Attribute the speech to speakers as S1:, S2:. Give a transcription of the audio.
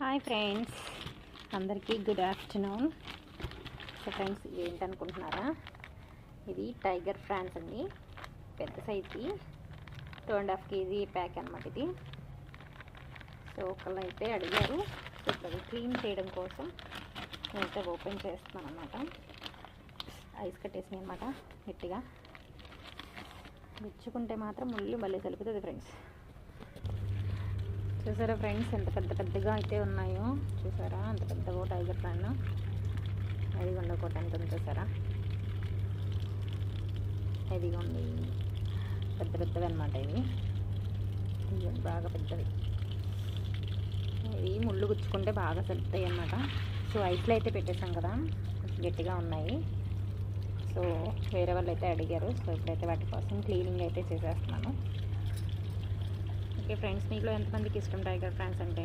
S1: Hi friends, అందరికీ good afternoon. So friends, ఏంటనుకుంటున్నారా, ఇది tiger France అండి. పెద్ద సైజు 2.5 kg ప్యాక్ అనమాట ఇది. సో ఒకళ్ళు అయితే అడిగారు. సో ఇప్పుడు క్లీన్ చేయడం కోసం నేనైతే ఓపెన్ చేస్తున్నాను అనమాట. ఐస్ కట్టేసినాయి అనమాట గట్టిగా. విచ్చుకుంటే మాత్రం ముళ్ళు భలే తలుపుతుంది ఫ్రెండ్స్. చూసారా ఫ్రెండ్స్, ఎంత పెద్దగా అయితే ఉన్నాయో చూసారా. అంత పెద్దగా టైగర్ ఫ్రాన్ అది ఉండకోట ఎంత ఉంది చూసారా. ఇదిగా ఉంది, పెద్దవి అనమాట ఇవి. బాగా పెద్దవి. ఇవి ముళ్ళు గుచ్చుకుంటే బాగా సలుపుతాయి అన్నమాట. సో ఐస్లో అయితే పెట్టేసాం కదా, కొంచెం గట్టిగా ఉన్నాయి. సో వేరే వాళ్ళు అయితే అడిగారు. సో ఇప్పుడైతే వాటి కోసం క్లీనింగ్ అయితే చేసేస్తున్నాను. ఓకే ఫ్రెండ్స్, మీలో ఎంతమందికి ఇష్టం టైగర్ ఫ్రాన్స్ అంటే?